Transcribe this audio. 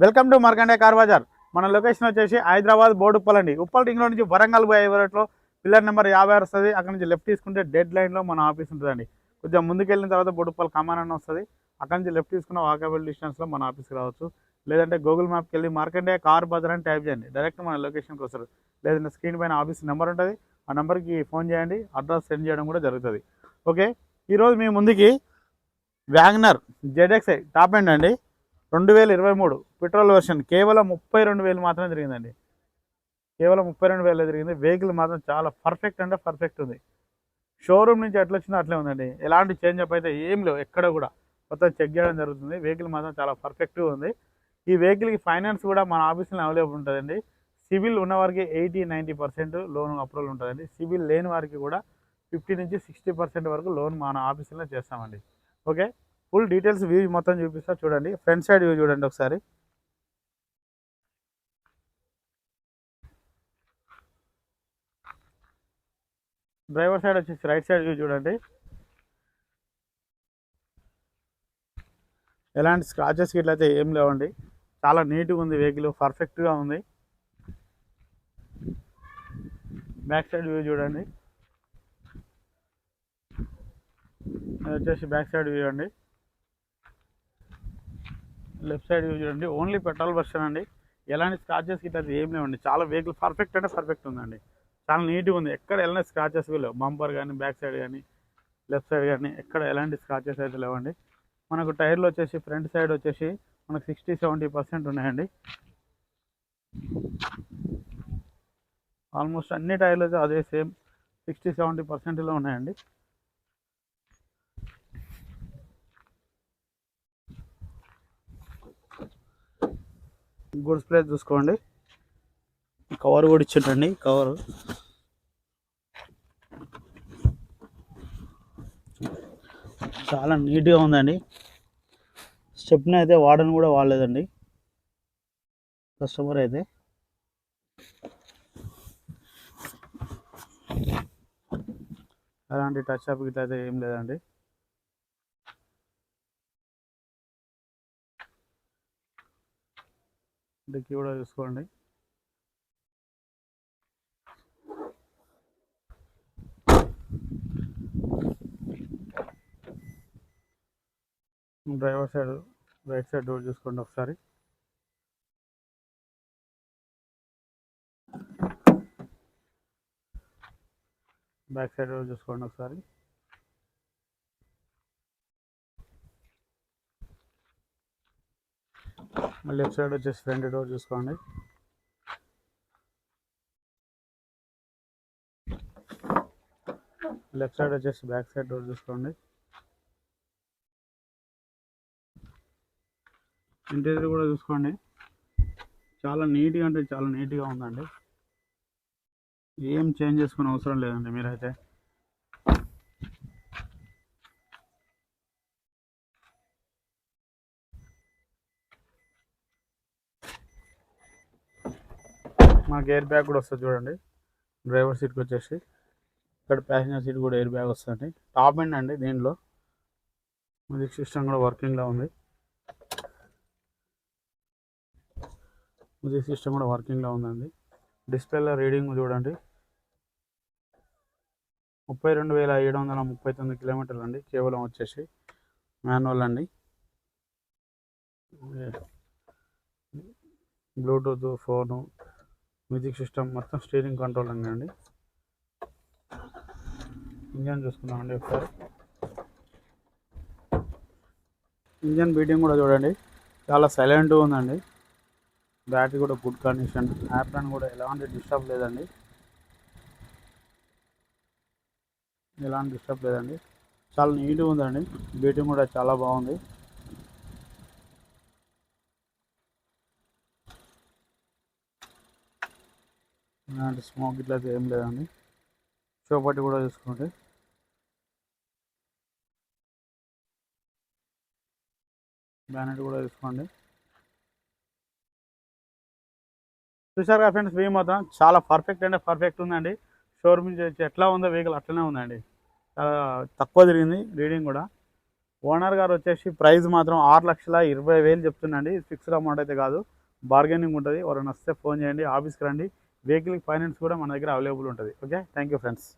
Welcome to Markande car bazaar. మన location వచ్చేసి హైదరాబాద్ బోడుప్పల్ అండి. ఉప్పల్ రింగ్ లో నుంచి వరంగల్ పోయే రోడ్లో పిల్లర్ నెంబర్ 56 వస్తుంది. అక్కడ నుంచి లెఫ్ట్ తీసుకుంటే డెడ్ లైన్లో మన ఆఫీస్ ఉంటుందండి. కొంచెం ముందుకెళ్ళిన తర్వాత బోడుప్పల్ కమాన్ అని వస్తుంది. అక్కడ నుంచి లెఫ్ట్ తీసుకున్న వాకబుల్ డిస్టెన్స్లో మన ఆఫీస్కి రావచ్చు. లేదంటే గూగుల్ మ్యాప్కి వెళ్ళి మార్కండే కార్ బజార్ అని టైప్ చేయండి, డైరెక్ట్ మన లొకేషన్కి వస్తారు. లేదంటే స్క్రీన్ పైన ఆఫీస్ నెంబర్ ఉంటుంది, ఆ నెంబర్కి ఫోన్ చేయండి, అడ్రస్ సెండ్ చేయడం కూడా జరుగుతుంది. ఓకే, ఈరోజు మీ ముందుకి వ్యాగనర్ జెడ్ఎక్స్ఐ టాప్ ఎండ్ అండి, 2023 పెట్రోల్ వెర్షన్, కేవలం 32,000 మాత్రమే తిరిగిందండి. కేవలం 32,000 తిరిగింది. వెహికల్ మాత్రం చాలా పర్ఫెక్ట్ అంటే పర్ఫెక్ట్ ఉంది. షోరూమ్ నుంచి ఎట్లా వచ్చిందో అట్లే ఉందండి. ఎలాంటి చేంజ్ అప్ అయితే ఏం లేవు, ఎక్కడ కూడా మొత్తం చెక్ చేయడం జరుగుతుంది. వెహికల్ మాత్రం చాలా పర్ఫెక్ట్గా ఉంది. ఈ వెహికల్కి ఫైనాన్స్ కూడా మన ఆఫీస్లో అవైలబుల్ ఉంటుందండి. సివిల్ ఉన్న వారికి 80-90% లోన్ అప్రూవల్ ఉంటుందండి. సివిల్ లేని వారికి కూడా 50-60% వరకు లోన్ మన ఆఫీసులో చేస్తామండి. ఓకే, ఫుల్ డీటెయిల్స్ వ్యూ మొత్తం చూపిస్తా చూడండి. ఫ్రంట్ సైడ్ వ్యూ చూడండి ఒకసారి. డ్రైవర్ సైడ్ వచ్చేసి రైట్ సైడ్ వ్యూ చూడండి. ఎలాంటి స్క్రాచెస్ గిట్ల అయితే ఏం లేవండి. చాలా నీట్గా ఉంది వెహికల్, పర్ఫెక్ట్గా ఉంది. బ్యాక్ సైడ్ వ్యూ చూడండి. అది వచ్చేసి బ్యాక్ సైడ్ వ్యూ అండి. లెఫ్ట్ సైడ్ వ్యూ చూడండి. ఓన్లీ పెట్రోల్ వర్షన్ అండి. ఎలాంటి స్క్రాచెస్ గిట్ల అయితే ఏం లేవండి. చాలా వెహికల్ పర్ఫెక్ట్ అంటే పర్ఫెక్ట్ ఉందండి. చాలా నీట్గా ఉంది. ఎక్కడ ఎలాంటి స్క్రాచెస్ లేవు. బంపర్ కానీ, బ్యాక్ సైడ్ కానీ, లెఫ్ట్ సైడ్ కానీ ఎక్కడ ఎలాంటి స్క్రాచెస్ అయితే లేవండి. మనకు టైర్లు వచ్చేసి ఫ్రంట్ సైడ్ వచ్చేసి మనకు 60-70% ఉన్నాయండి. ఆల్మోస్ట్ అన్ని టైర్లు అయితే అదే సేమ్ 60-70%లో ఉన్నాయండి. గూడ్స్ ప్లేస్ చూసుకోండి. కవర్ కూడా ఇచ్చిండండి. కవర్ చాలా నీట్గా ఉందండి. స్టెప్ని అయితే వాడని కూడా వాడలేదండి కస్టమర్ అయితే. అలాంటి టచ్ అప్ గిట్ల అయితే ఏం లేదండి. డిక్కీ కూడా చూసుకోండి. Driver side right side door చూసుకోండి ఒకసారి. బ్యాక్ సైడ్ డోర్ చూసుకోండి ఒకసారి. లెఫ్ట్ సైడ్ వచ్చేసి ఫ్రంట్ డోర్ చూసుకోండి. లెఫ్ట్ సైడ్ వచ్చేసి బ్యాక్ సైడ్ డోర్ చూసుకోండి. ఇంటీరియర్ కూడా చూసుకోండి. చాలా నీట్గా అంటే చాలా నీట్గా ఉందండి. ఏం చేంజ్ చేసుకునే అవసరం లేదండి మీరైతే. మనకి ఎయిర్ బ్యాగ్ కూడా వస్తుంది చూడండి. డ్రైవర్ సీట్కి వచ్చేసి ఇక్కడ ప్యాసింజర్ సీట్ కూడా ఎయిర్ బ్యాగ్ వస్తుంది. టాప్ ఎండ్ అండి. దీనిలో మ్యూజిక్ సిస్టమ్ కూడా వర్కింగ్లో ఉంది. మ్యూజిక్ సిస్టమ్ కూడా వర్కింగ్లో ఉందండి. డిస్ప్లేలో రీడింగ్ చూడండి, 32,739 కిలోమీటర్లు అండి. కేవలం వచ్చేసి మాన్యువల్ అండి. బ్లూటూత్, ఫోను, మ్యూజిక్ సిస్టమ్ మొత్తం స్టీరింగ్ కంట్రోల్ అండి. ఇంజన్ చూసుకుందామండి ఒకసారి. ఇంజన్ బీటింగ్ కూడా చూడండి, చాలా సైలెంట్గా ఉందండి. బ్యాటరీ కూడా గుడ్ కండిషన్. యాప్రాన్ కూడా ఎలాంటి డిస్టర్బ్ లేదండి. చాలా నీట్గా ఉందండి. బీటింగ్ కూడా చాలా బాగుంది. ఇలాంటి స్మోక్ ఇట్లా అయితే ఏం లేదండి. చౌపట్టి కూడా చూసుకోండి. బ్యానెట్ కూడా చూసుకోండి. చూసారుగా ఫ్రెండ్స్, వెహికల్ మాత్రం చాలా పర్ఫెక్ట్ అంటే పర్ఫెక్ట్ ఉందండి. షోరూమ్ నుంచి ఎట్లా ఉందో వెహికల్ అట్లనే ఉందండి. చాలా తక్కువ తిరిగింది రీడింగ్ కూడా. ఓనర్ గారు వచ్చేసి ప్రైస్ మాత్రం 6,20,000 చెప్తుండండి. ఫిక్స్డ్ అమౌంట్ అయితే కాదు, బార్గెనింగ్ ఉంటుంది. ఎవరైనా వస్తే ఫోన్ చేయండి, ఆఫీస్కి రండి. వెహికల్ ఫైనాన్స్ కూడా మన దగ్గర అవైలబుల్ ఉంటుంది. Okay, thank you friends.